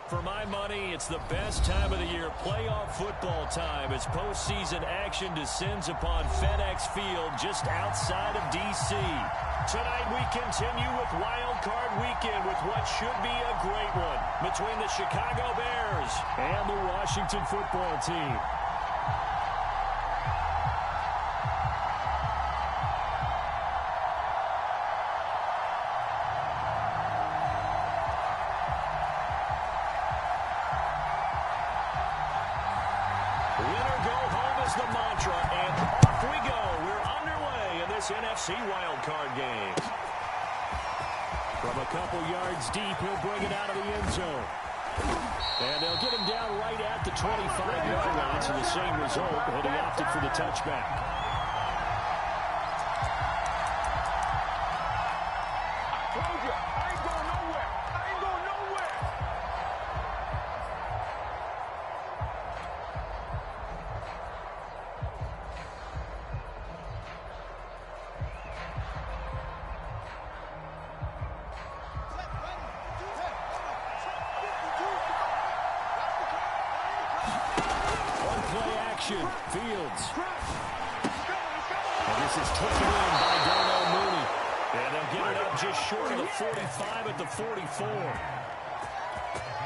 For my money, it's the best time of the year, playoff football time, as postseason action descends upon FedEx Field just outside of D.C. Tonight we continue with Wild Card Weekend with what should be a great one between the Chicago Bears and the Washington football team. The mantra, and off we go. We're underway in this NFC wildcard game. From a couple yards deep, he'll bring it out of the end zone. And they'll get him down right at the 25-yard line, so the same result, but he opted for the touchback. Fields. And this is taken in by Darnell Mooney. And they'll get it up just short of the 45 at the 44.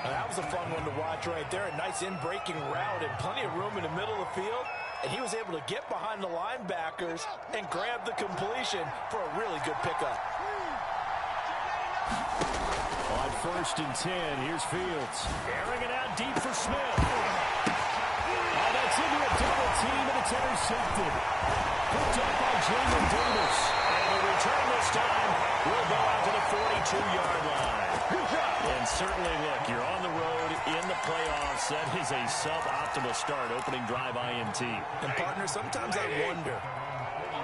That was a fun one to watch right there. A nice in-breaking route and plenty of room in the middle of the field. And he was able to get behind the linebackers and grab the completion for a really good pickup. On 1st and 10, here's Fields. Airing it out deep for Smith. That's into a double team, and it's intercepted. Picked up by Jamin Davis. And the return this time will go out to the 42-yard line. And certainly, look, you're on the road in the playoffs. That is a suboptimal start, opening drive INT. And, partner, sometimes I wonder,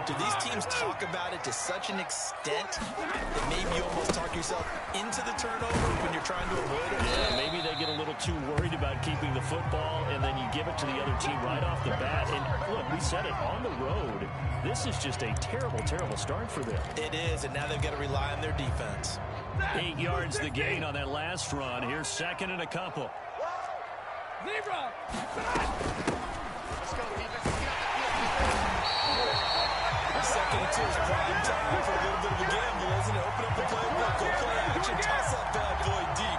do these teams talk about it to such an extent that maybe you almost talk yourself into the turnover when you're trying to avoid it? Yeah, maybe they get a little too worried about keeping the football, and then you give it to the other team right off the bat. And look, we said it, on the road, this is just a terrible, terrible start for them. It is, and now they've got to rely on their defense. 8 yards the gain on that last run. Here's 2nd and a couple. Zebra! Let's go, Second and 2 is prime time for a little bit of a gamble, isn't it? Open up the playbook, go play action, toss that bad boy deep.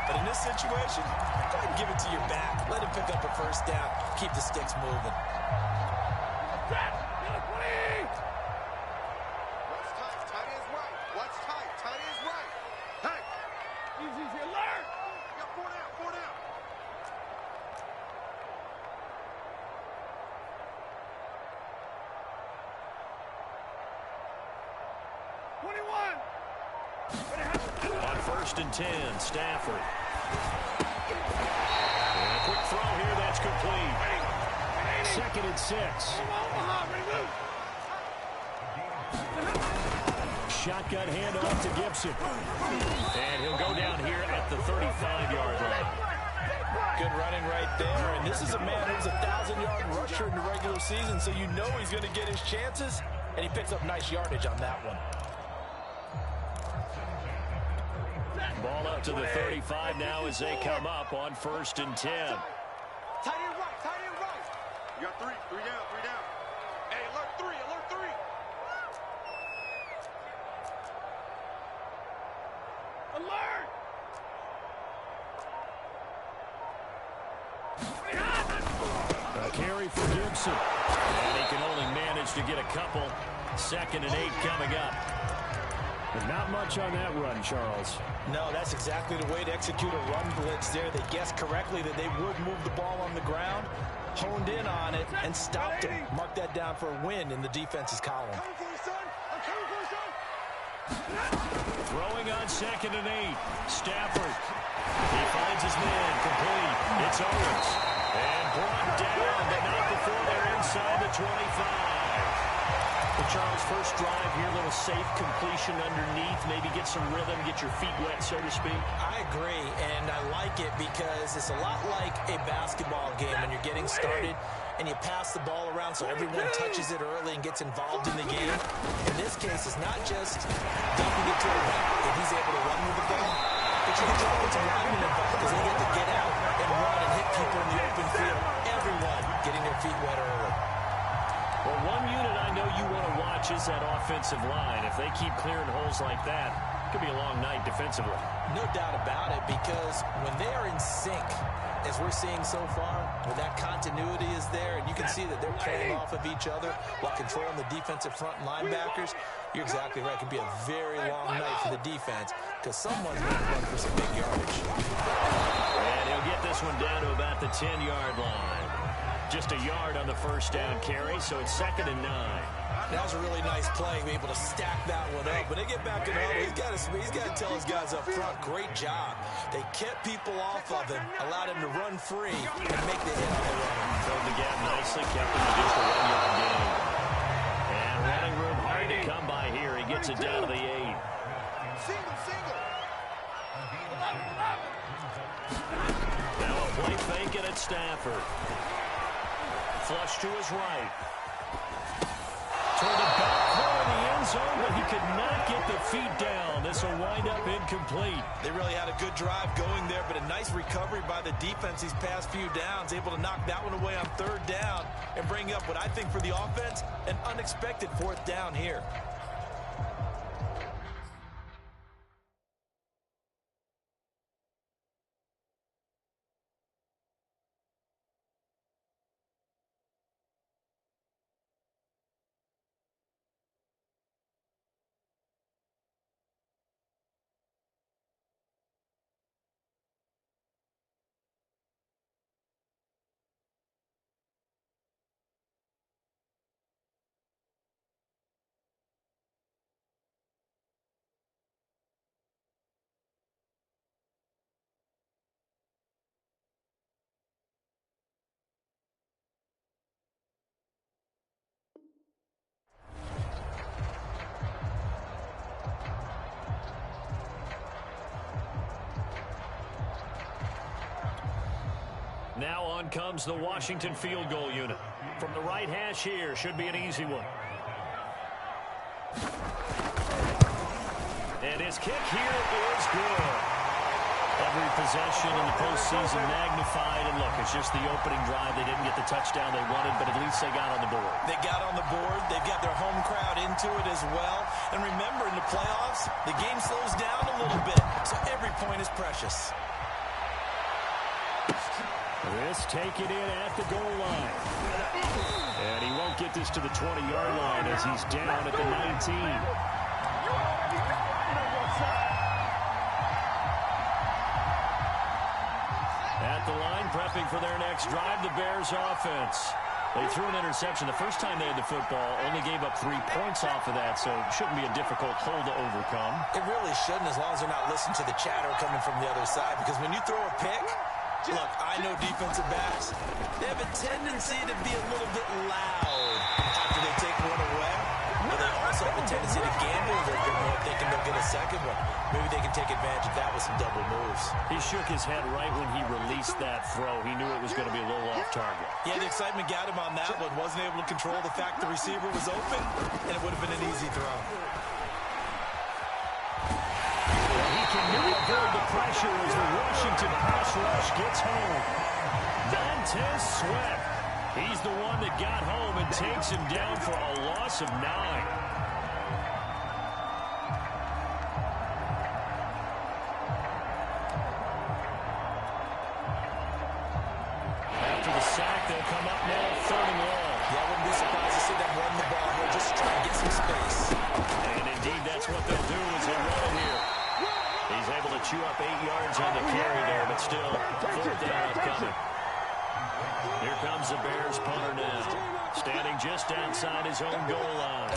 But in this situation, go ahead and give it to your back. Let him pick up a first down. Keep the sticks moving. What's tight? Tight is right. What's tight? Tight is right. Hey! Easy, alert! You got 4 down, 4 down. On 1st and 10, Stafford. And a quick throw here, that's complete. 2nd and 6. Shotgun handoff to Gibson. And he'll go down here at the 35-yard line. Good running right there. And this is a man who's a 1,000-yard rusher in the regular season, so you know he's going to get his chances. And he picks up nice yardage on that one. Ball up to the 35 now as they come up on 1st and 10. Tight end right, tight end right. You got 3 down, 3 down. Hey, alert 3, alert 3. Alert! A carry for Gibson. And he can only manage to get a couple. 2nd and 8 coming up. But not much on that run, Charles. No, that's exactly the way to execute a run blitz there. They guessed correctly that they would move the ball on the ground, honed in on it, and stopped it. Mark that down for a win in the defense's column. Throwing on 2nd and 8. Stafford. He finds his man complete. It's Owens. And brought down, but not before they're inside the 25. Well, Charles, first drive here, little safe completion underneath. Maybe get some rhythm, get your feet wet, so to speak. I agree, and I like it because it's a lot like a basketball game when you're getting started and you pass the ball around so everyone touches it early and gets involved in the game. In this case, it's not just dumping it to a runner. If he's able to run with the ball, But you get the offensive linemen involved because they get to get out and run and hit people in the open field. Everyone getting their feet wet early. Well, one unit I know you want to watch is that offensive line. If they keep clearing holes like that, it could be a long night defensively. No doubt about it, because when they are in sync, as we're seeing so far, when that continuity is there, and you can see that they're playing off of each other while controlling the defensive front and linebackers, you're exactly right. It can be a very long night for the defense because someone's going to run for some big yardage. And he'll get this one down to about the 10-yard line. Just a yard on the first down carry, so it's 2nd and 9. That was a really nice play, able to stack that one up. When they get back in the huddle, he's got to tell his guys up front, great job. They kept people off of him, allowed him to run free, and make the hit on the run. Filled the gap nicely, kept him to just a 1-yard gain. And running room hard to come by here. He gets it down to the 8. Single. Now a play fake it at Stafford. Flush to his right. Toward the back corner of the end zone, but he could not get the feet down. This will wind up incomplete. They really had a good drive going there, but a nice recovery by the defense these past few downs, able to knock that one away on 3rd down and bring up what I think for the offense, an unexpected 4th down here. Now on comes the Washington field goal unit. From the right hash here, should be an easy one. And his kick here is good. Every possession in the postseason magnified. And look, it's just the opening drive. They didn't get the touchdown they wanted, but at least they got on the board. They got on the board. They've got their home crowd into it as well. And remember, in the playoffs, the game slows down a little bit. So every point is precious. This taken in at the goal line. And he won't get this to the 20-yard line as he's down at the 19. At the line, prepping for their next drive, the Bears offense. They threw an interception the first time they had the football, only gave up 3 points off of that, so it shouldn't be a difficult hole to overcome. It really shouldn't, as long as they're not listening to the chatter coming from the other side, because when you throw a pick, look, I know defensive backs, they have a tendency to be a little bit loud after they take one away. But they also have a tendency to gamble a little bit more, thinking they'll get a second one. Maybe they can take advantage of that with some double moves. He shook his head right when he released that throw. He knew it was going to be a little off target. Yeah, the excitement got him on that one. Wasn't able to control the fact the receiver was open, and it would have been an easy throw. He cannot avoid the pressure as the Washington pass rush gets home. Montez Sweat. He's the one that got home and takes him down for a loss of 9. After the sack, they'll come up now, 3rd and long. Yeah, I wouldn't be surprised to see them run the ball here, just try and get some space. And indeed, that's what they'll do as they run it here. He's able to chew up 8 yards on the carry there, but still, 4th down upcoming. Here comes the Bears punter now, standing just outside his own goal line.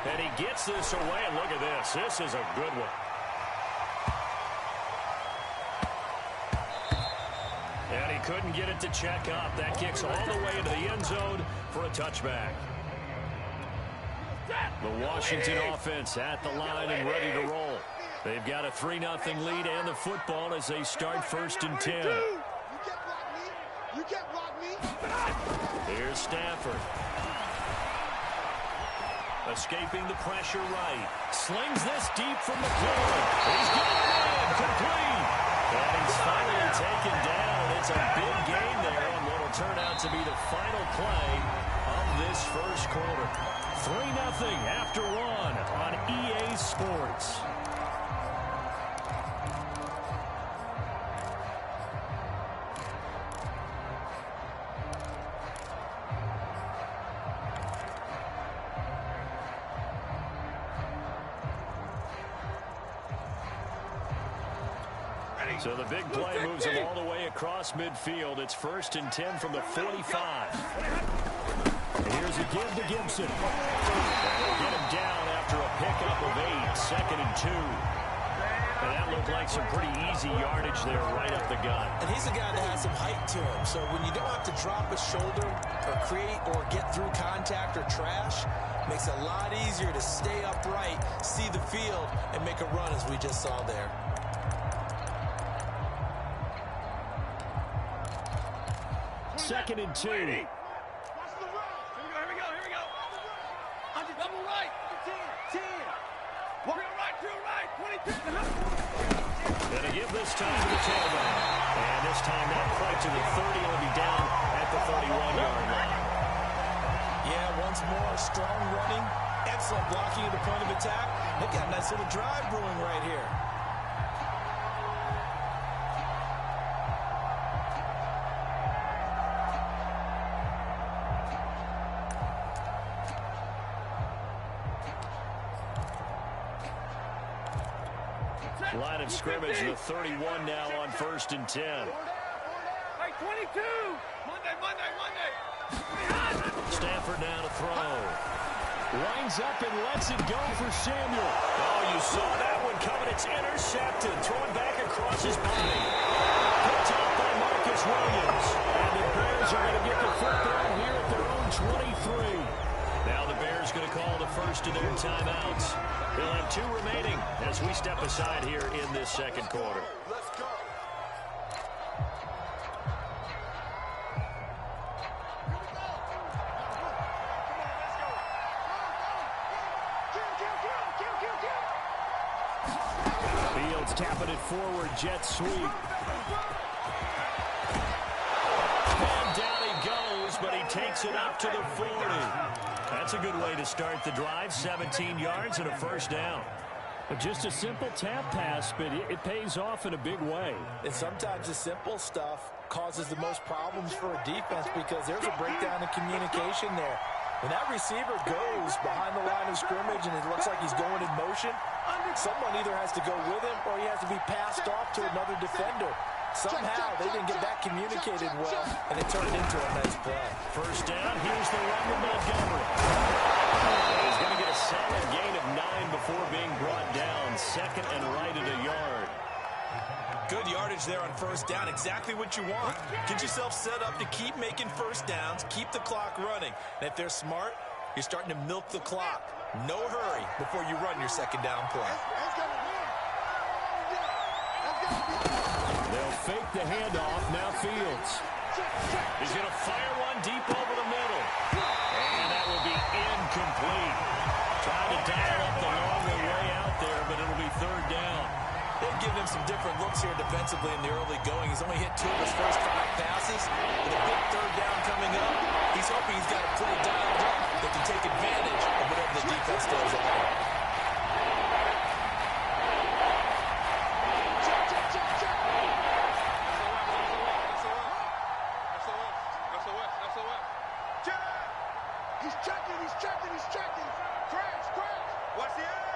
And he gets this away, and look at this. This is a good one. And he couldn't get it to check up. That kicks all the way into the end zone for a touchback. The Washington offense at the line and ready to roll. They've got a 3-0 lead and the football as they start 1st and 10. You can't block me. Here's Stafford. Escaping the pressure right. Slings this deep from the corner. He's got it in. Complete. And he's finally taken down. It's a big gain there on what will turn out to be the final play of this first quarter. 3-0 after one on EA Sports. So the big play moves him all the way across midfield. It's 1st and 10 from the 45. And here's a give to Gibson. They'll get him down after a pickup of 8. 2nd and 2. And that looked like some pretty easy yardage there right up the gut. And he's a guy that has some height to him. So when you don't have to drop a shoulder or create or get through contact or trash, makes it a lot easier to stay upright, see the field, and make a run as we just saw there. Second and 2. Watch the run. Here we go. On the double right. 10. Real right. 22. Gonna give this time to the tailback. And this time not quite to the 30. It'll be down at the 31-yard line. Yeah, once more, strong running. Excellent blocking at the point of attack. They've got a nice little drive brewing right here. Line of scrimmage, the 31 now on 1st and 10. Hey, 22. Monday. Stafford now to throw. Winds up and lets it go for Samuel. Oh, you saw that one coming. It's intercepted. Throwing back across his body. Picked up by Marcus Williams. And the Bears are going to get the football here at their own 23. Now the Bears going to call the first of their timeouts. They'll have 2 remaining as we step aside here in this second quarter. Let's go. Fields tapping it forward. Jet sweep. And down he goes, but he takes it up to the 40. That's a good way to start the drive. 17 yards and a first down. Just a simple tap pass, but it pays off in a big way. And sometimes the simple stuff causes the most problems for a defense because there's a breakdown in communication there. When that receiver goes behind the line of scrimmage and it looks like he's going in motion, someone either has to go with him or he has to be passed off to another defender. Somehow they didn't get that communicated well, and it turned into a nice play. First down, here's the run with Montgomery. He's going to get a solid gain of 9 before being brought down. 2nd and right at a yard. Good yardage there on first down. Exactly what you want. Get yourself set up to keep making first downs, keep the clock running. And if they're smart, you're starting to milk the clock. No hurry before you run your second down play. They'll fake the handoff. Now Fields. He's going to fire one deep over the middle. And that will be incomplete. Trying to dial up the long way out there, but it'll be 3rd down. They've given him some different looks here defensively in the early going. He's only hit 2 of his first 5 passes. With a big 3rd down coming up, he's hoping he's got a play dialed up that can take advantage of whatever the defense does at him. He's checking. Crash. Watch the end.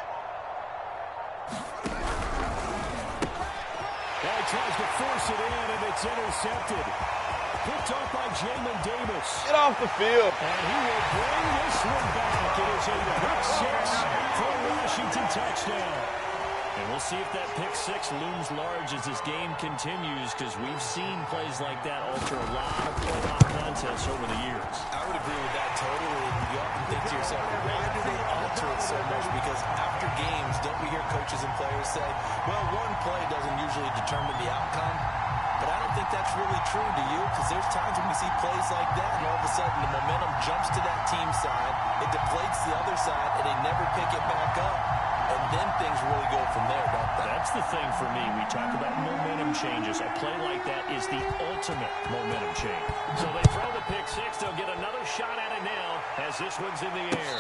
Now he tries to force it in, and it's intercepted. Picked off by Jamin Davis. Get off the field. And he will bring this one back. It is a pick 6 for a Washington touchdown. And we'll see if that pick 6 looms large as this game continues, because we've seen plays like that alter a lot of playoff contests over the years. I would agree with that totally. You often think to yourself, why do they alter it so much? Because after games, don't we hear coaches and players say, well, one play doesn't usually determine the outcome? But I don't think that's really true, do you? Because there's times when we see plays like that, and all of a sudden the momentum jumps to that team side, it deflates the other side, and they never pick it back up. And then things really go from there, don't they? That's the thing for me. We talk about momentum changes. A play like that is the ultimate momentum change. So they throw the pick six. They'll get another shot at it now as this one's in the air.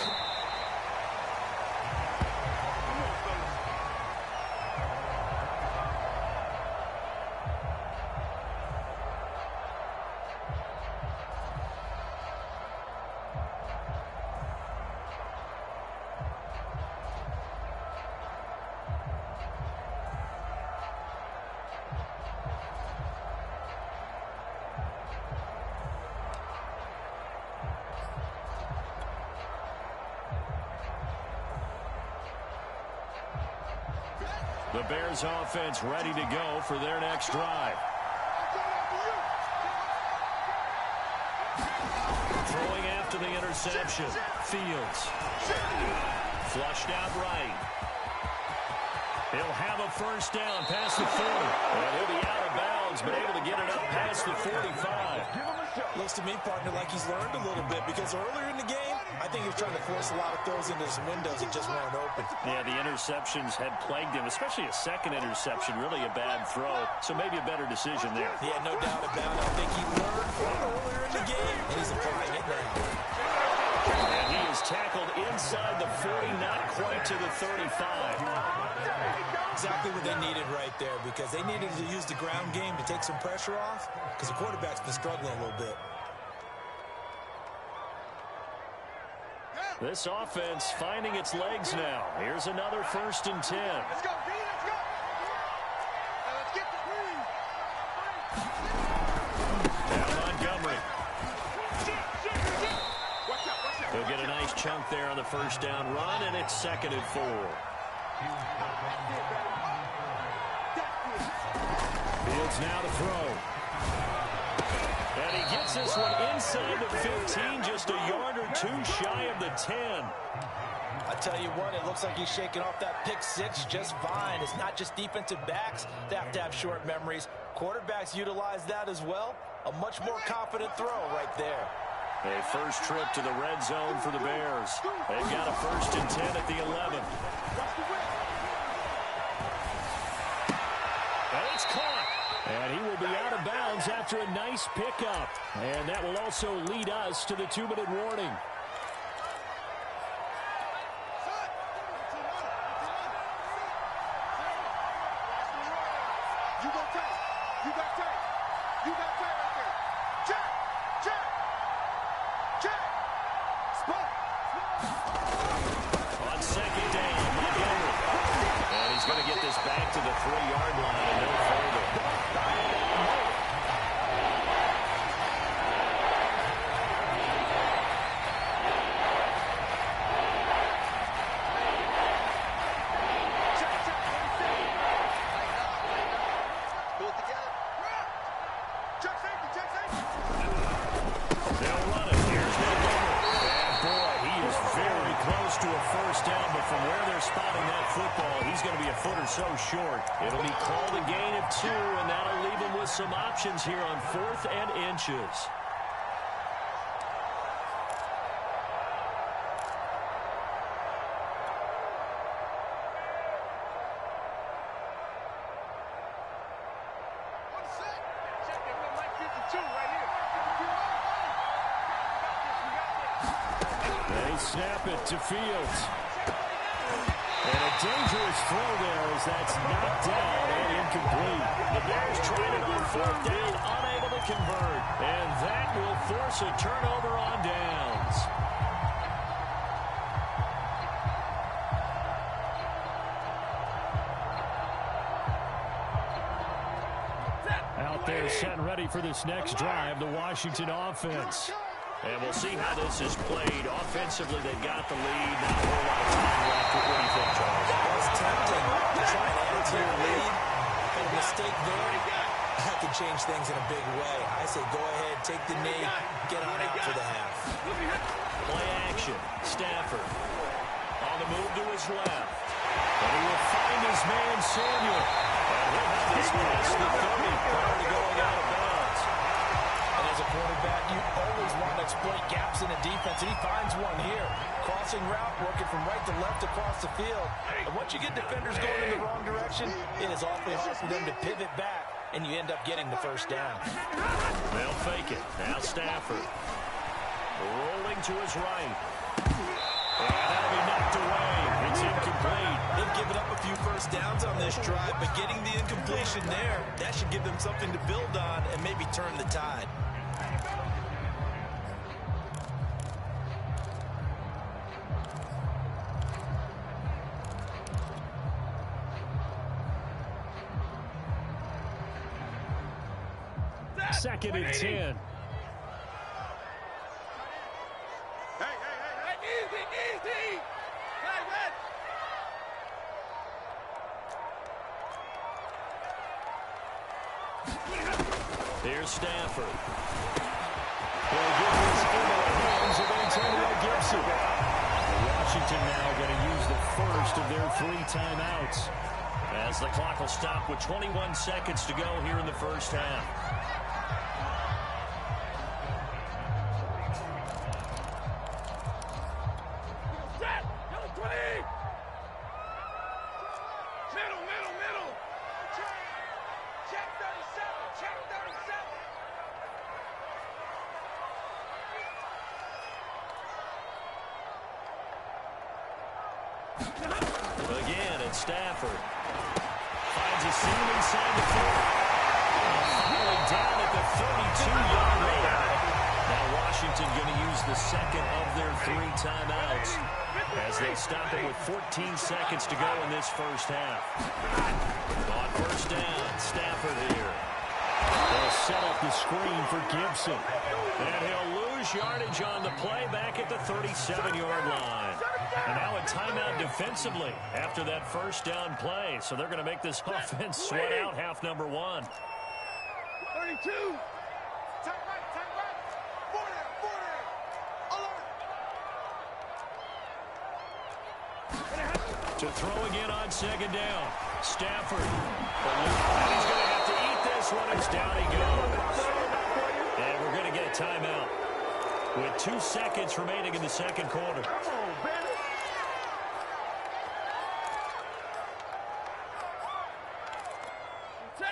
The Bears offense ready to go for their next drive. Throwing after the interception. Fields. Flushed out right. He'll have a first down past the 40. And he'll be out of bounds, but able to get it up past the 45. Looks to me, partner, like he's learned a little bit, because earlier in the game, I think he was trying to force a lot of throws into some windows that just weren't open. Yeah, the interceptions had plagued him, especially a second interception, really a bad throw. So maybe a better decision there. Yeah, no doubt about it. I think he learned from earlier in the game, and he's applying it now. And he is tackled inside the 40, not quite to the 35. Exactly what they needed right there, because they needed to use the ground game to take some pressure off, because the quarterback's been struggling a little bit. This offense finding its legs now. Here's another 1st and 10. Let's go, B, let's go. Now let's get the green. Now Montgomery. Watch out. He'll get a nice chunk there on the first down run, and it's 2nd and 4. Fields now to throw. And he gets this one inside the 15, just a yard or two shy of the 10. I tell you what, it looks like he's shaking off that pick six just fine. It's not just defensive backs that have to have short memories. Quarterbacks utilize that as well. A much more confident throw right there. A first trip to the red zone for the Bears. They've got a 1st and 10 at the 11. And it's caught. And he will be out of bounds after a nice pickup. And that will also lead us to the 2-minute warning. You got tight. You got tight. You got tight right there. Check. Check. Check. Spot. On 2nd down, Montgomery. And he's going to get this back to the 3-yard line and no further. Pull it together. Check safety. Check safety. They'll run it. Here's Montgomery. And boy, he is very close to a first down, but from where they're spotting that football, he's going to be a foot or so short. It'll be called a gain of 2, and that'll leave him with some options here on 4th and inches. One set. Check that one right 52 right here. They snap it to Fields. And a dangerous throw there as that's knocked down and incomplete. The Bears tried it on 4th down, unable to convert. And that will force a turnover on downs. Out there set and ready for this next drive, the Washington offense. And we'll see how this is played. Offensively, they've got the lead. Not a whole lot of time left. What do you think, Charles? It's tempting to try and add to your lead, but a mistake there, that could change things in a big way. I say go ahead, take the knee, get on out for the half. Play action. Stafford on the move to his left. And he will find his man, Samuel. And he'll have this past the 30 prior to going out of chance, and he finds one here. Crossing route, working from right to left across the field. And once you get defenders going in the wrong direction, it is awfully hard for them to pivot back, and you end up getting the first down. They'll fake it. Now Stafford. Rolling to his right. And that'll be knocked away. It's incomplete. They've given up a few first downs on this drive, but getting the incompletion there, that should give them something to build on and maybe turn the tide. Second and 10. Hey, easy, easy. Hey, Here's Stafford. They'll give this into the hands of Antonio Gibson. Washington now going to use the first of their 3 timeouts, as the clock will stop with 21 seconds to go here in the first half. Again, it's Stafford. Finds a seam inside the 40. Finally down at the 32-yard line. Now Washington going to use the second of their 3 timeouts, as they stop it with 14 seconds to go in this first half. On first down, Stafford here. They'll set up the screen for Gibson. And he'll lose yardage on the play back at the 37-yard line. And now a timeout defensively after that first down play. So they're going to make this offense sweat out half number 1. 32. Tight right. 40, alert. To throw again on second down. Stafford. And he's going to have to eat this one. It's down he goes. And we're going to get a timeout with 2 seconds remaining in the second quarter.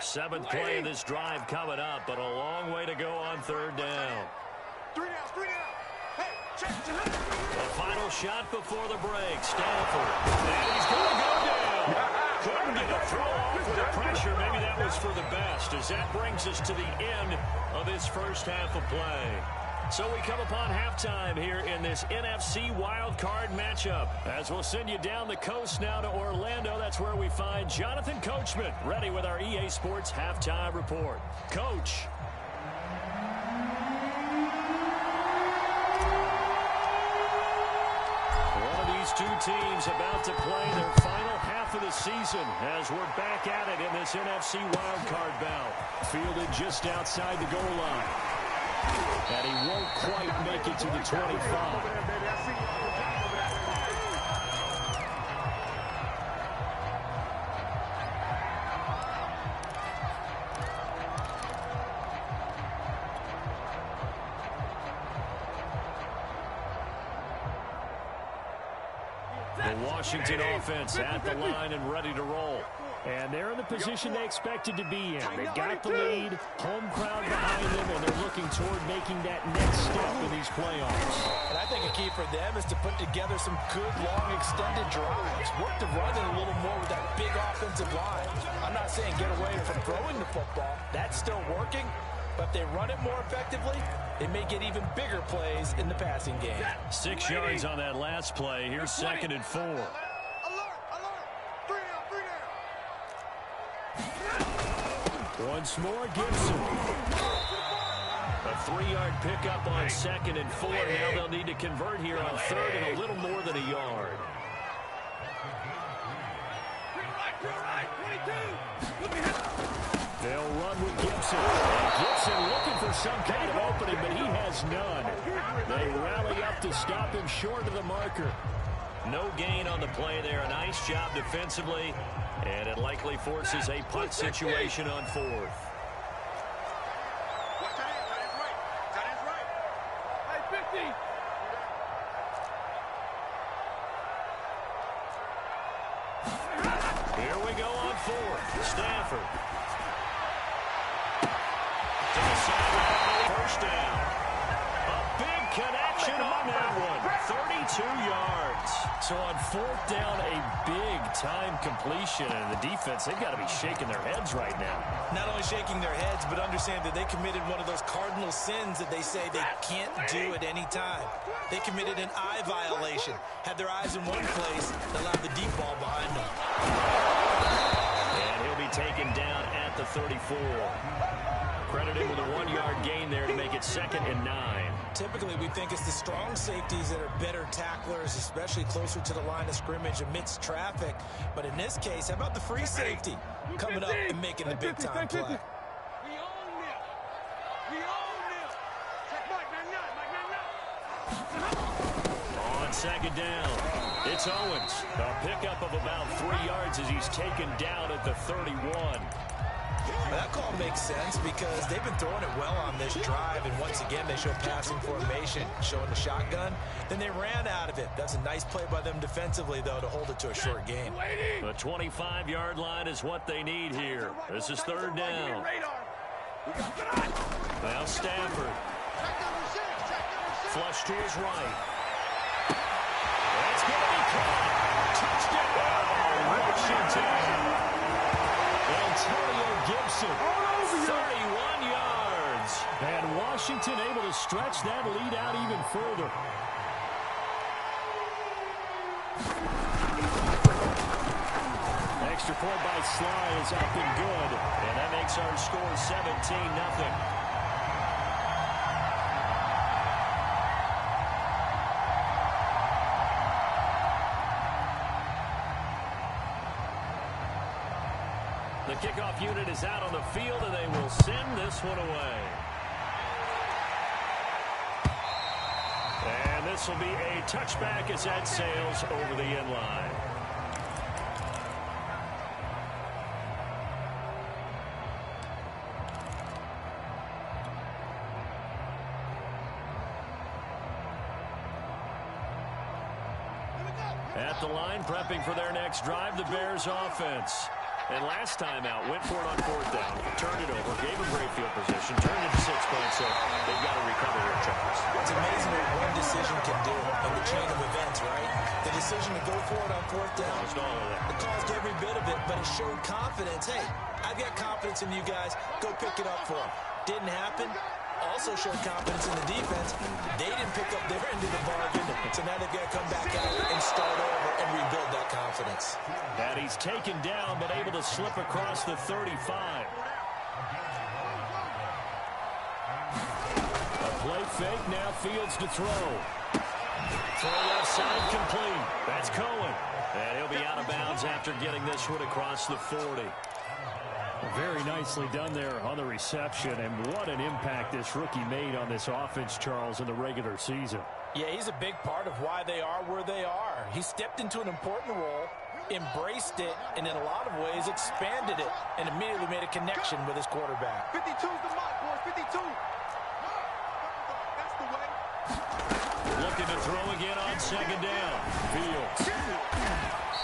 Seventh play of this drive coming up, but a long way to go on third down. 3 down. Hey, check. The final shot before the break. Stafford. And he's going to go down. Couldn't get a throw off with the pressure. Maybe that was for the best, as that brings us to the end of this first half of play. So we come upon halftime here in this NFC wildcard matchup, as we'll send you down the coast now to Orlando. That's where we find Jonathan Coachman ready with our EA Sports halftime report. Coach. One of these 2 teams about to play their final half of the season, as we're back at it in this NFC wildcard bout. Fielded just outside the goal line. And he won't quite make it to the 25. The Washington offense at the line and ready to roll. And they're in the position they expected to be in. They've got the lead, home crowd behind them, and they're looking toward making that next step in these playoffs. And I think a key for them is to put together some good, long, extended drives. Work to run it a little more with that big offensive line. I'm not saying get away from throwing the football. That's still working. But if they run it more effectively, they may get even bigger plays in the passing game. 6 yards on that last play. Here's second and 4. Once more, Gibson. A 3-yard pickup on second and 4. Now they'll need to convert here on third and a little more than a yard. They'll run with Gibson. Gibson looking for some kind of opening, but he has none. They rally up to stop him short of the marker. No gain on the play there. A nice job defensively. And it likely forces a punt situation on fourth. Watch that is right. That is right. Hey, 50. 4th. Stafford. To the sideline. First down. A big connection on that one. 32 yards. So on 4th down, a big-time completion. And the defense, they've got to be shaking their heads right now. Not only shaking their heads, but understand that they committed one of those cardinal sins that they say they can't do at any time. They committed an eye violation. Had their eyes in one place, allowed the deep ball behind them. And he'll be taken down at the 34. Credited with a 1-yard gain there to make it 2nd and 9. Typically, we think it's the strong safeties that are better tacklers, especially closer to the line of scrimmage amidst traffic. But in this case, how about the free safety coming up and making the big-time play? We own this. We own this. Check Mike 99. On 2nd down, it's Owens. A pickup of about 3 yards as he's taken down at the 31. Well, that call makes sense because they've been throwing it well on this drive, and once again they show passing formation, showing the shotgun. Then they ran out of it. That's a nice play by them defensively, though, to hold it to a short gain. The 25-yard line is what they need here. This is 3rd down. Now Stafford. Flush to his right. That's going to be caught. Touchdown, Washington. Antonio Gibson, 31 yards. And Washington able to stretch that lead out even further. Extra point by Sly is up and good. And that makes our score 17-0. The kickoff unit is out on the field, and they will send this one away. And this will be a touchback as that sails over the end line. At the line, prepping for their next drive, the Bears offense. And last time out, went for it on 4th down, turned it over, gave a great field position, turned it to 6 points, so they've got to recover here, Charles. It's amazing what one decision can do in the chain of events, right? The decision to go for it on 4th down. Almost all of that. It caused every bit of it, but it showed confidence. Hey, I've got confidence in you guys. Go pick it up for them. Didn't happen. Also showed confidence in the defense. They didn't pick up their end of the bargain, so now they've got to come back out and start over and rebuild that confidence. And he's taken down, but able to slip across the 35. A play fake, now Fields to throw. Throw left side complete. That's Cohen. And he'll be out of bounds after getting this one across the 40. Very nicely done there on the reception, and what an impact this rookie made on this offense, Charles, in the regular season. Yeah, he's a big part of why they are where they are. He stepped into an important role, embraced it, and in a lot of ways expanded it, and immediately made a connection with his quarterback. 52's the mark, boys. 52. That's the way. Looking to throw again on 2nd down. Fields.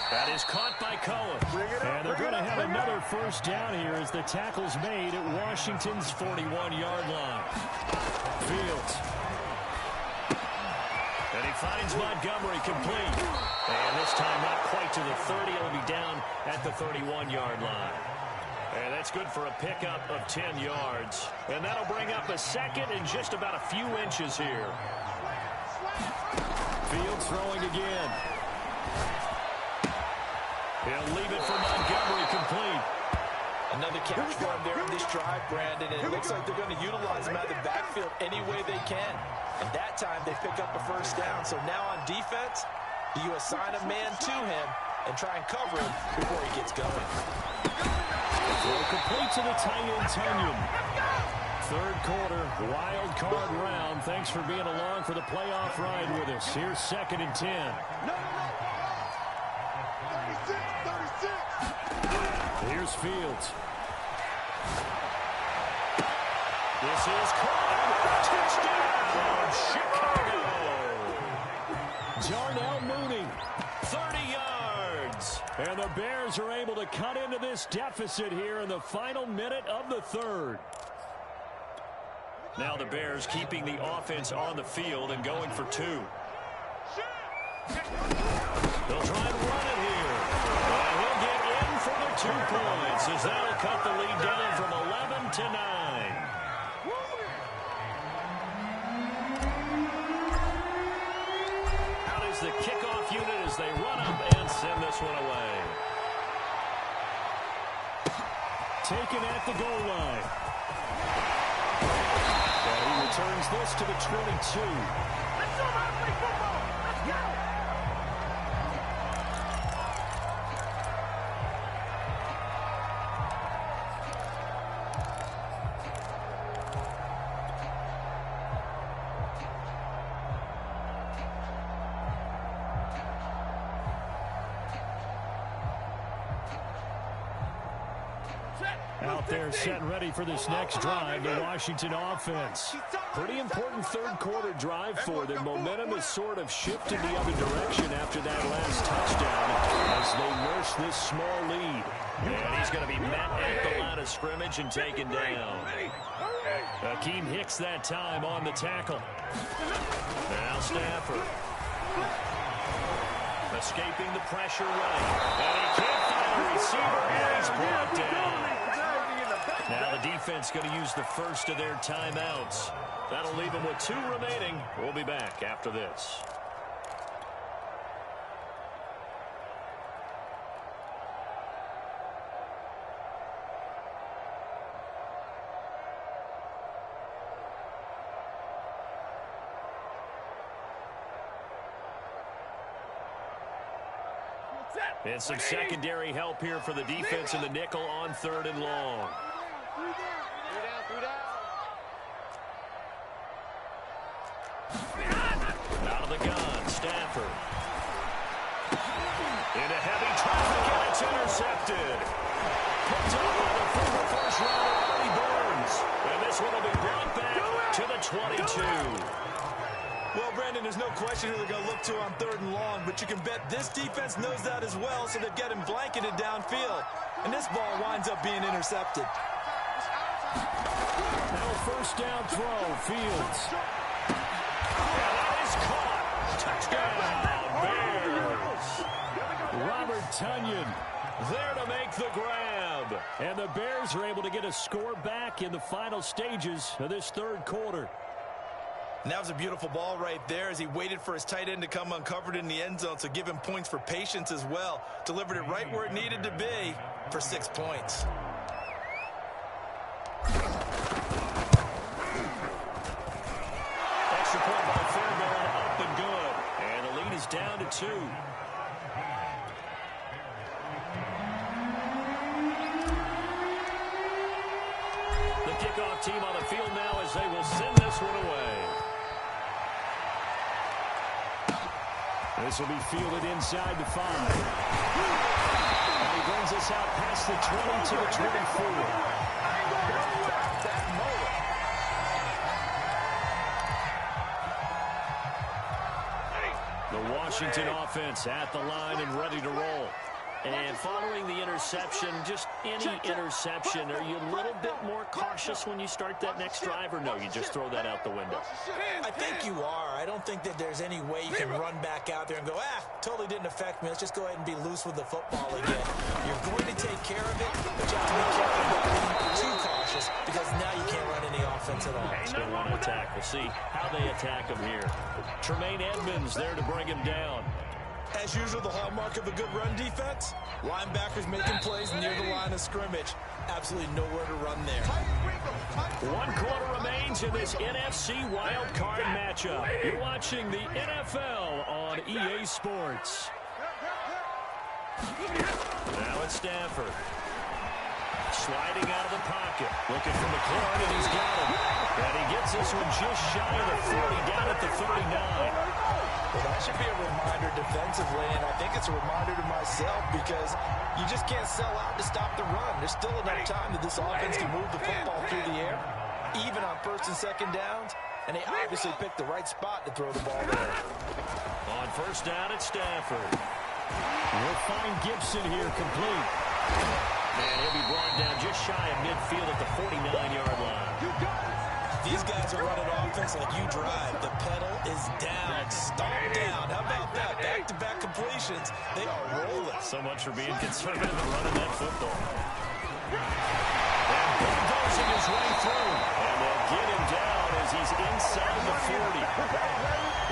That is caught by Cohen. And they're going to have another 1st down here as the tackle's made at Washington's 41-yard line. Fields. And he finds Montgomery complete. And this time not quite to the 30. It'll be down at the 31-yard line. And that's good for a pickup of 10 yards. And that'll bring up a 2nd and just about a few inches here. Fields throwing again. He'll leave it for Montgomery complete. Another catch for him there in this drive, Brandon, and it looks like they're going to utilize him out of the backfield any way they can. And that time they pick up a 1st down. So now on defense, you assign a man to him and try and cover him before he gets going. Throw complete to the tight end, Tunyon. 3rd quarter, wild card round. Thanks for being along for the playoff ride with us. Here's 2nd and 10. Here's Fields. This is caught. Touchdown, Chicago. Darnell Mooney, 30 yards. points. And the Bears are able to cut into this deficit here in the final minute of the third. Now the Bears keeping the offense on the field and going for two. They'll try and run it here. And he'll get in for the 2 points as that'll cut the lead down from 11 to 9. Out is the kickoff unit as they run up and send this one away. Taken at the goal line. And he returns this to the 22. Let's go, man, play football. Let's go. Out there set and ready for this next drive, the Washington offense. Pretty important third quarter drive for them. Momentum has sort of shifted the other direction after that last touchdown as they nurse this small lead. And he's going to be met at the line of scrimmage and taken down. Akeem Hicks that time on the tackle. Now Stafford. Escaping the pressure right. And he can't find a receiver, and he's brought down. Now the defense going to use the first of their timeouts. That'll leave them with 2 remaining. We'll be back after this. And some secondary help here for the defense in the nickel on 3rd and long. Out of the gun, Stafford. Into heavy traffic, and it's intercepted. Picked up by the former first-rounder, Artie Burns. And this one will be brought back to the 22. Well, Brandon, there's no question who they're going to look to on 3rd and long, but you can bet this defense knows that as well, so they've got him blanketed downfield. And this ball winds up being intercepted. Now first down throw, Fields. And that is caught. Touchdown, Bears. Robert Tonyan there to make the grab. And the Bears are able to get a score back in the final stages of this third quarter. And that was a beautiful ball right there as he waited for his tight end to come uncovered in the end zone, so give him points for patience as well. Delivered it right where it needed to be for 6 points. Extra point by Fairbairn, up and good. And the lead is down to 2. The kickoff team on the field now as they will send this one away. This will be fielded inside the 5. And he brings us out past the 20 to the 24. The Washington offense at the line and ready to roll. And following the interception, just any interception, are you a little bit more cautious when you start that next drive, or no, you just throw that out the window? I think you are. I don't think that there's any way you can run back out there and go, totally didn't affect me. Let's just go ahead and be loose with the football again. You're going to take care of it, but you have to be careful about being too cautious because now you can't run any offense at all. Still want to attack. We'll see how they attack him here. Tremaine Edmonds there to bring him down. As usual, the hallmark of a good run defense, linebackers making plays near the line of scrimmage. Absolutely nowhere to run there. 1 quarter remains in this NFC Wild Card matchup. You're watching the NFL on EA Sports. Now it's Stafford. Sliding out of the pocket. Looking for McLaurin, and he's got him. And he gets this one just shy of the 40, down at the 39. Well, that should be a reminder defensively, and I think it's a reminder to myself because you just can't sell out to stop the run. There's still enough time that this offense can move the football through the air, even on 1st and 2nd downs, and they obviously picked the right spot to throw the ball there. On 1st down, it's Stafford. We'll find Gibson here complete. And he'll be brought down just shy of midfield at the 49-yard line. These guys are running offense like you drive. The pedal is down. Stomp down. How about that? Back-to-back completions. They are rolling. So much for being conservative and running that football. And bulldozing his way through. And they'll get him down as he's inside the 40.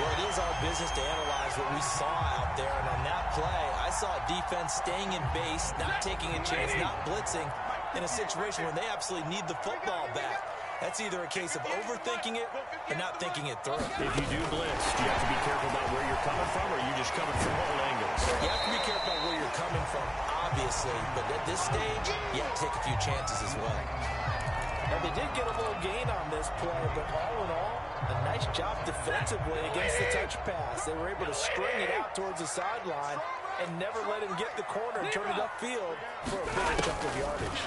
Well, it is our business to analyze what we saw out there. And on that play, I saw a defense staying in base, not taking a chance, not blitzing in a situation where they absolutely need the football back. That's either a case of overthinking it or not thinking it through. If you do blitz, do you have to be careful about where you're coming from, or are you just coming from all angles? You have to be careful about where you're coming from, obviously. But at this stage, you have to take a few chances as well. And they did get a little gain on this play, but all in all, a nice job defensively against the touch pass. They were able to string it out towards the sideline and never let him get the corner and turn it upfield for a bigger chunk of yardage.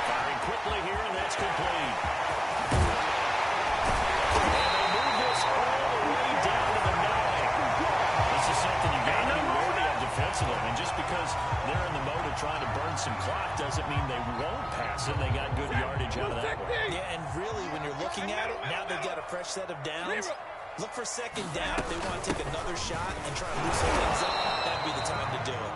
Firing quickly here, and that's complete. And they move this all the way down to the 9. This is something you got to be wary of defensively. And just because they're in the mode of trying to burn some clock doesn't mean they won't pass it. They got good yardage out of that one. Yeah, and really, when you're looking at it, now they've got a fresh set of downs. Look for second down. If they want to take another shot and try to loosen things up, that'd be the time to do it.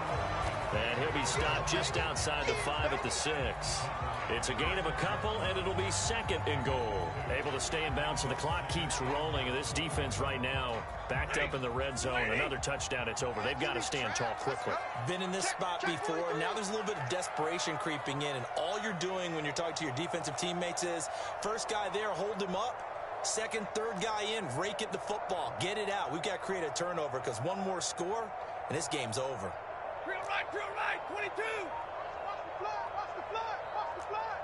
And he'll be stopped just outside the 5 at the 6. It's a gain of a couple, and it'll be second and goal. Able to stay in bounds, and the clock keeps rolling. And this defense right now backed up in the red zone. Another touchdown, it's over. They've got to stand tall quickly. Been in this spot before. Now there's a little bit of desperation creeping in, and all you're doing when you're talking to your defensive teammates is first guy there, hold him up. Second, third guy in, rake at the football. Get it out. We've got to create a turnover because one more score, and this game's over. Drill right, 22. Watch the flag, watch the flag, watch the flag.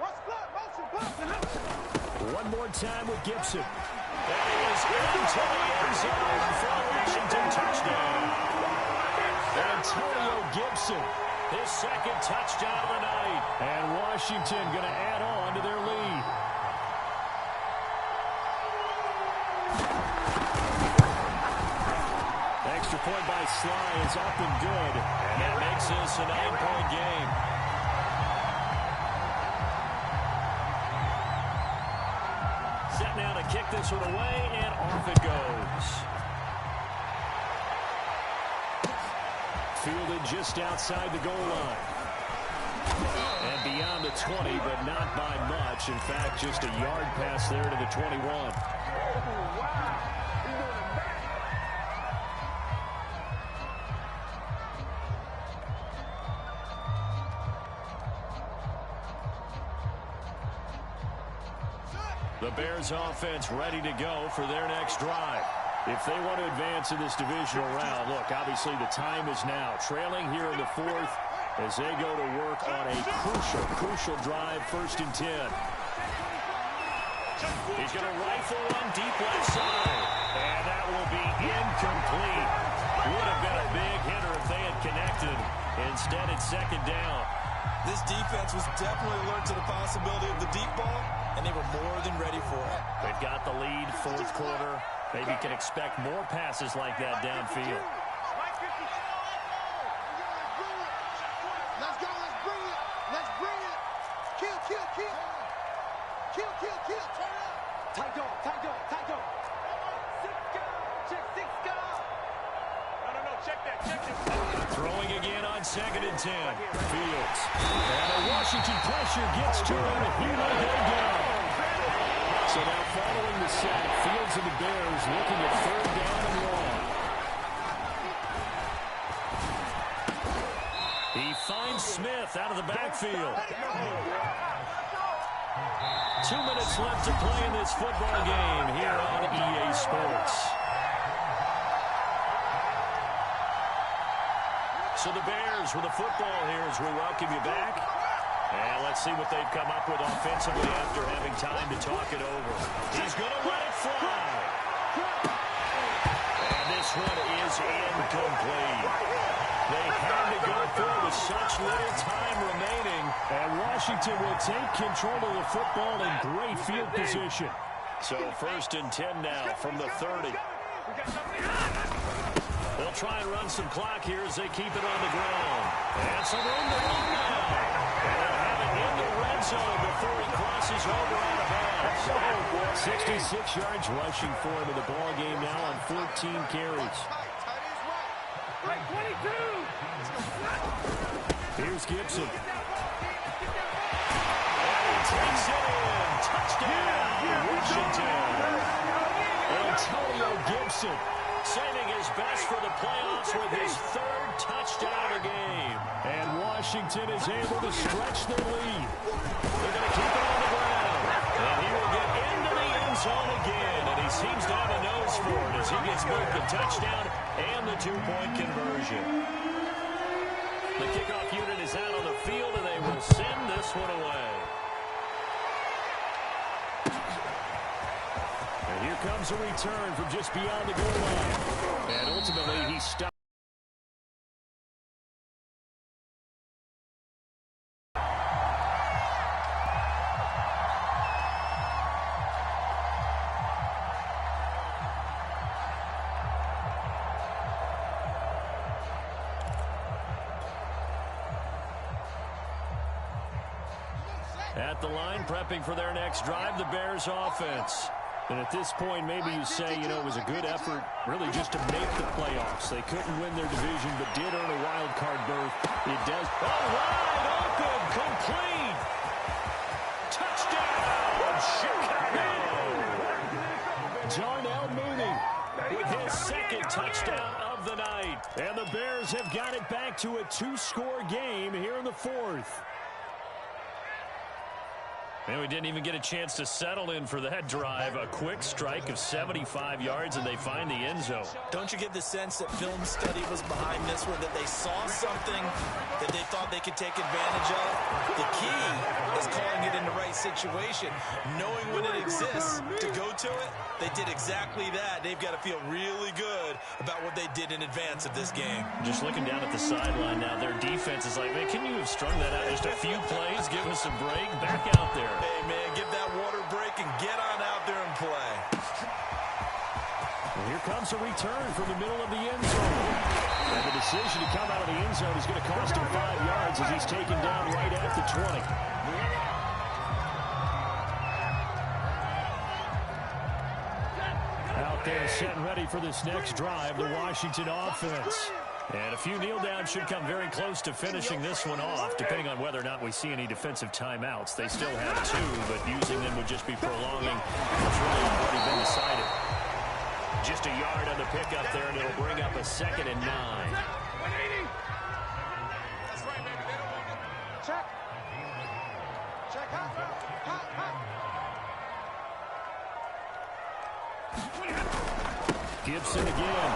Watch the flag, motion, One more time with Gibson. That is into the end zone for a Washington touchdown. Antonio Gibson, his second touchdown of the night. And Washington going to add on to their lead. Extra point by Sly is up and good. And that makes this a 9-point game. Set now to kick this one away, and off it goes. Fielded just outside the goal line. And beyond the 20, but not by much. In fact, just a yard pass there to the 21. The Bears offense ready to go for their next drive. If they want to advance in this divisional round, look, obviously the time is now. Trailing here in the 4th as they go to work on a crucial drive, 1st and 10. He's going to rifle one deep left side. And that will be incomplete. Would have been a big hitter if they had connected. Instead, it's second down. This defense was definitely alert to the possibility of the deep ball, and they were more than ready for it. They've got the lead, 4th quarter. Maybe can expect more passes like that downfield. Let's go, let's bring it. Let's bring it. Kill. Kill. Turn up. Tight dog. Check 6 guard. No, check that. Throwing again on 2nd and 10. Fields. And the Washington pressure gets to him. He will go down. So now following the sack, Fields and the Bears looking at 3rd down and long. He finds Smith out of the backfield. 2 minutes left to play in this football game here on EA Sports. So the Bears with the football here as we welcome you back. And let's see what they've come up with offensively after having time to talk it over. He's going to let it fly. And this one is incomplete. They had to go for it with such little time remaining. And Washington will take control of the football in great field position. So 1st and 10 now from the 30. They'll try and run some clock here as they keep it on the ground. And some room to run now. And they'll have it in the red zone before he crosses over out of bounds. 66 yards rushing for him in the ball game now on 14 carries. 22. Here's Gibson. And he takes it in. Touchdown, Washington. Antonio Gibson saving his best for the playoffs with his third touchdown of the game. And Washington is able to stretch their lead. They're going to keep it on the ground. And he will get into the end zone again. And he seems to have a nose for it as he gets both the touchdown and the two-point conversion. The kickoff unit is out on the field, and they will send this one away. And here comes a return from just beyond the goal line. And ultimately, he stopped. At the line, prepping for their next drive, the Bears offense. And at this point, maybe you say, you know, it was a good effort really just to make the playoffs. They couldn't win their division, but did earn a wild card berth. It does. Oh, wide open, complete. Touchdown, Chicago. Darnell Mooney with his second touchdown of the night. And the Bears have got it back to a two-score game here in the fourth. And we didn't even get a chance to settle in for that drive. A quick strike of 75 yards, and they find the end zone. Don't you get the sense that film study was behind this one, that they saw something that they thought they could take advantage of? The key is calling it in the right situation, knowing when it exists to go to it. They did exactly that. They've got to feel really good about what they did in advance of this game. Just looking down at the sideline now, their defense is like, man, can you have strung that out just a few plays? Give us a break. Back out there. Hey, man, give that water break and get on out there and play. And here comes a return from the middle of the end zone. And the decision to come out of the end zone is going to cost him 5 yards as he's taken down right at the 20. Out there set and ready for this next drive, the Washington offense. And a few kneel downs should come very close to finishing this one off, depending on whether or not we see any defensive timeouts. They still have 2, but using them would just be prolonging what's really already been decided. Just a yard on the pickup there, and it'll bring up a 2nd and 9. That's right, baby. They don't want it. Check. Check. Gibson again.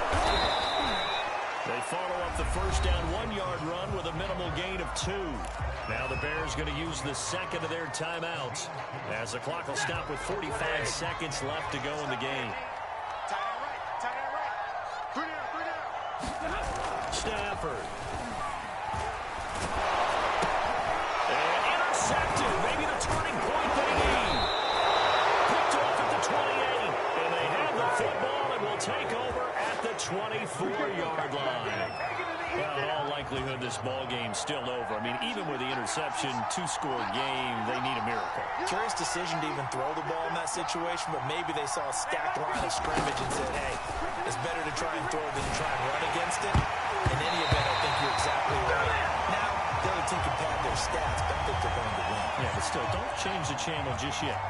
They follow up the first down 1-yard run with a minimal gain of 2. Now the Bears going to use the second of their timeouts as the clock will stop with 45 seconds left to go in the game. Tight end right. 3 down. Stafford. And intercepted. Maybe the turning point they need. Picked off at the 28. And they have the football and will take over at the 24-yard line. Well, in all likelihood, this ball game's still over. I mean, even with the interception, 2-score game, they need a miracle. Curious decision to even throw the ball in that situation, but maybe they saw a stacked line of scrimmage and said, hey, it's better to try and throw than to try and run against it. In any event, I think you're exactly right. Now, the other team can pad their stats, but I think they're going to win. Yeah, but still, don't change the channel just yet.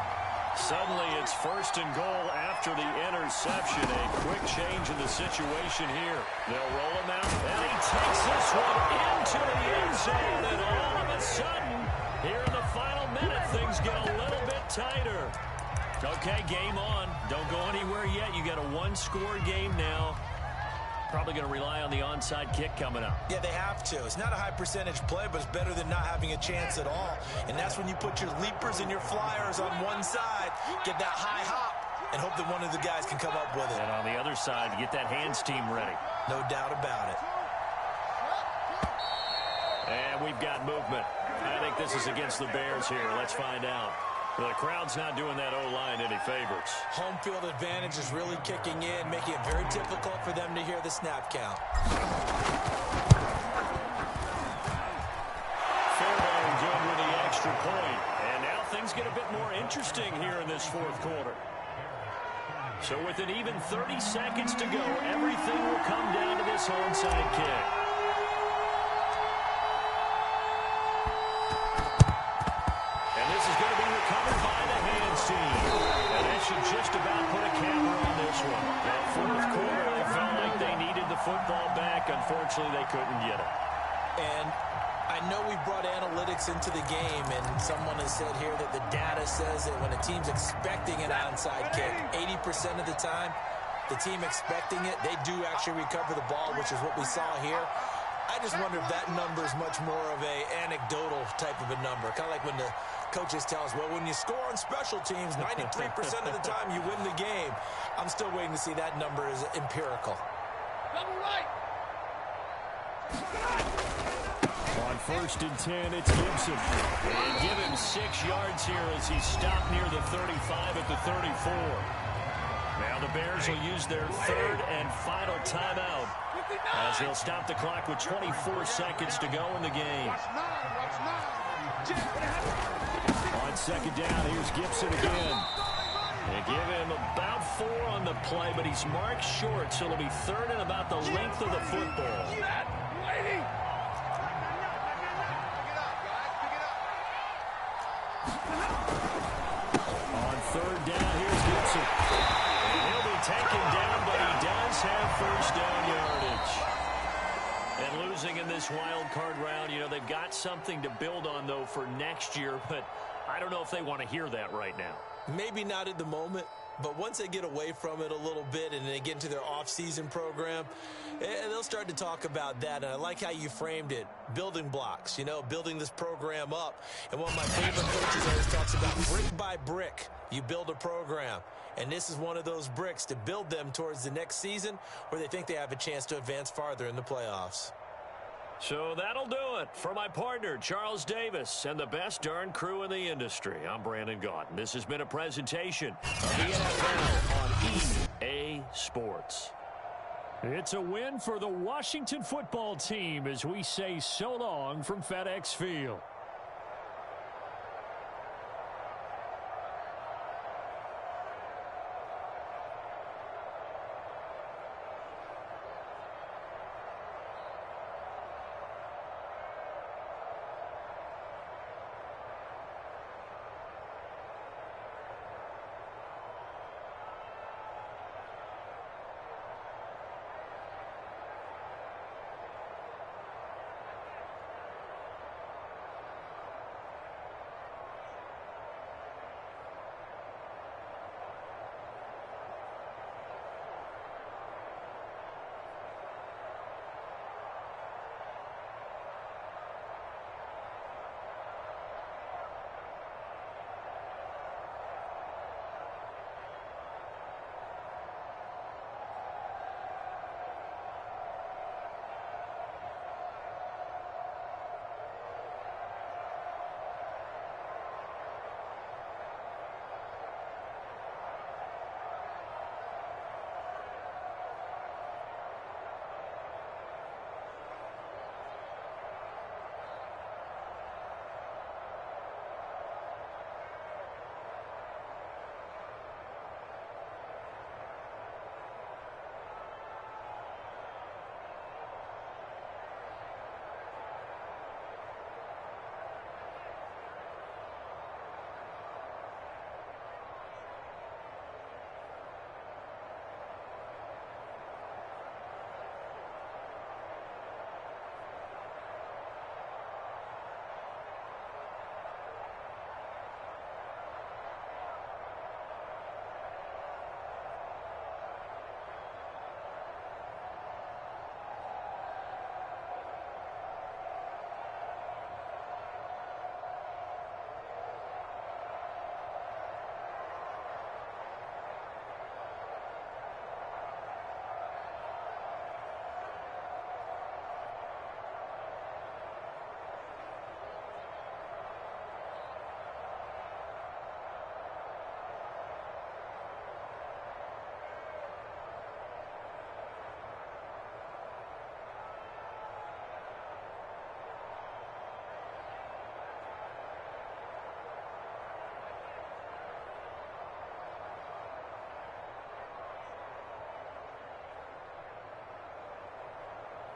Suddenly, it's 1st and goal after the interception. A quick change in the situation here. They'll roll him out, and he takes this one into the end zone. And all of a sudden, here in the final minute, things get a little bit tighter. Okay, game on. Don't go anywhere yet. You got a 1-score game now. Probably going to rely on the onside kick coming up. Yeah, they have to. It's not a high-percentage play, but it's better than not having a chance at all. And that's when you put your leapers and your flyers on one side, get that high hop, and hope that one of the guys can come up with it. And on the other side, get that hands team ready. No doubt about it. And we've got movement. I think this is against the Bears here. Let's find out. The crowd's not doing that O-line any favors. Home field advantage is really kicking in, making it very difficult for them to hear the snap count. Fairbairn good with the extra point. And now things get a bit more interesting here in this fourth quarter. So with an even 30 seconds to go, everything will come down to this onside kick. And this is going to be recovered by the hands team. And that should just about put a camera on this one. That fourth quarter, they felt like they needed the football back. Unfortunately, they couldn't get it. And I know we brought analytics into the game, and someone has said here that the data says that when a team's expecting an onside kick, 80% of the time, the team expecting it, they do actually recover the ball, which is what we saw here. I just wonder if that number is much more of a anecdotal type of a number. Kind of like when the coaches tell us, well, when you score on special teams, 93% of the time you win the game. I'm still waiting to see that number is empirical. Double right. On 1st and 10, it's Gibson. And give him 6 yards here as he's stopped near the 35 at the 34. Now the Bears will use their 3rd and final timeout as they'll stop the clock with 24 seconds to go in the game. On 2nd down, here's Gibson again. They give him about 4 on the play, but he's marked short, so it'll be 3rd and about the length of the football. On 3rd down, here's Gibson. And he'll be taken down, but he does have 1st down yardage. And losing in this wild card round, you know, they've got something to build on, though, for next year, but I don't know if they want to hear that right now. Maybe not at the moment, but once they get away from it a little bit and they get into their off-season program, they'll start to talk about that. And I like how you framed it, building blocks, you know, building this program up. And one of my favorite coaches always talks about brick by brick, you build a program. And this is one of those bricks to build them towards the next season where they think they have a chance to advance farther in the playoffs. So that'll do it for my partner, Charles Davis, and the best darn crew in the industry. I'm Brandon Gaudin. This has been a presentation of the NFL on EA Sports. It's a win for the Washington football team as we say so long from FedEx Field.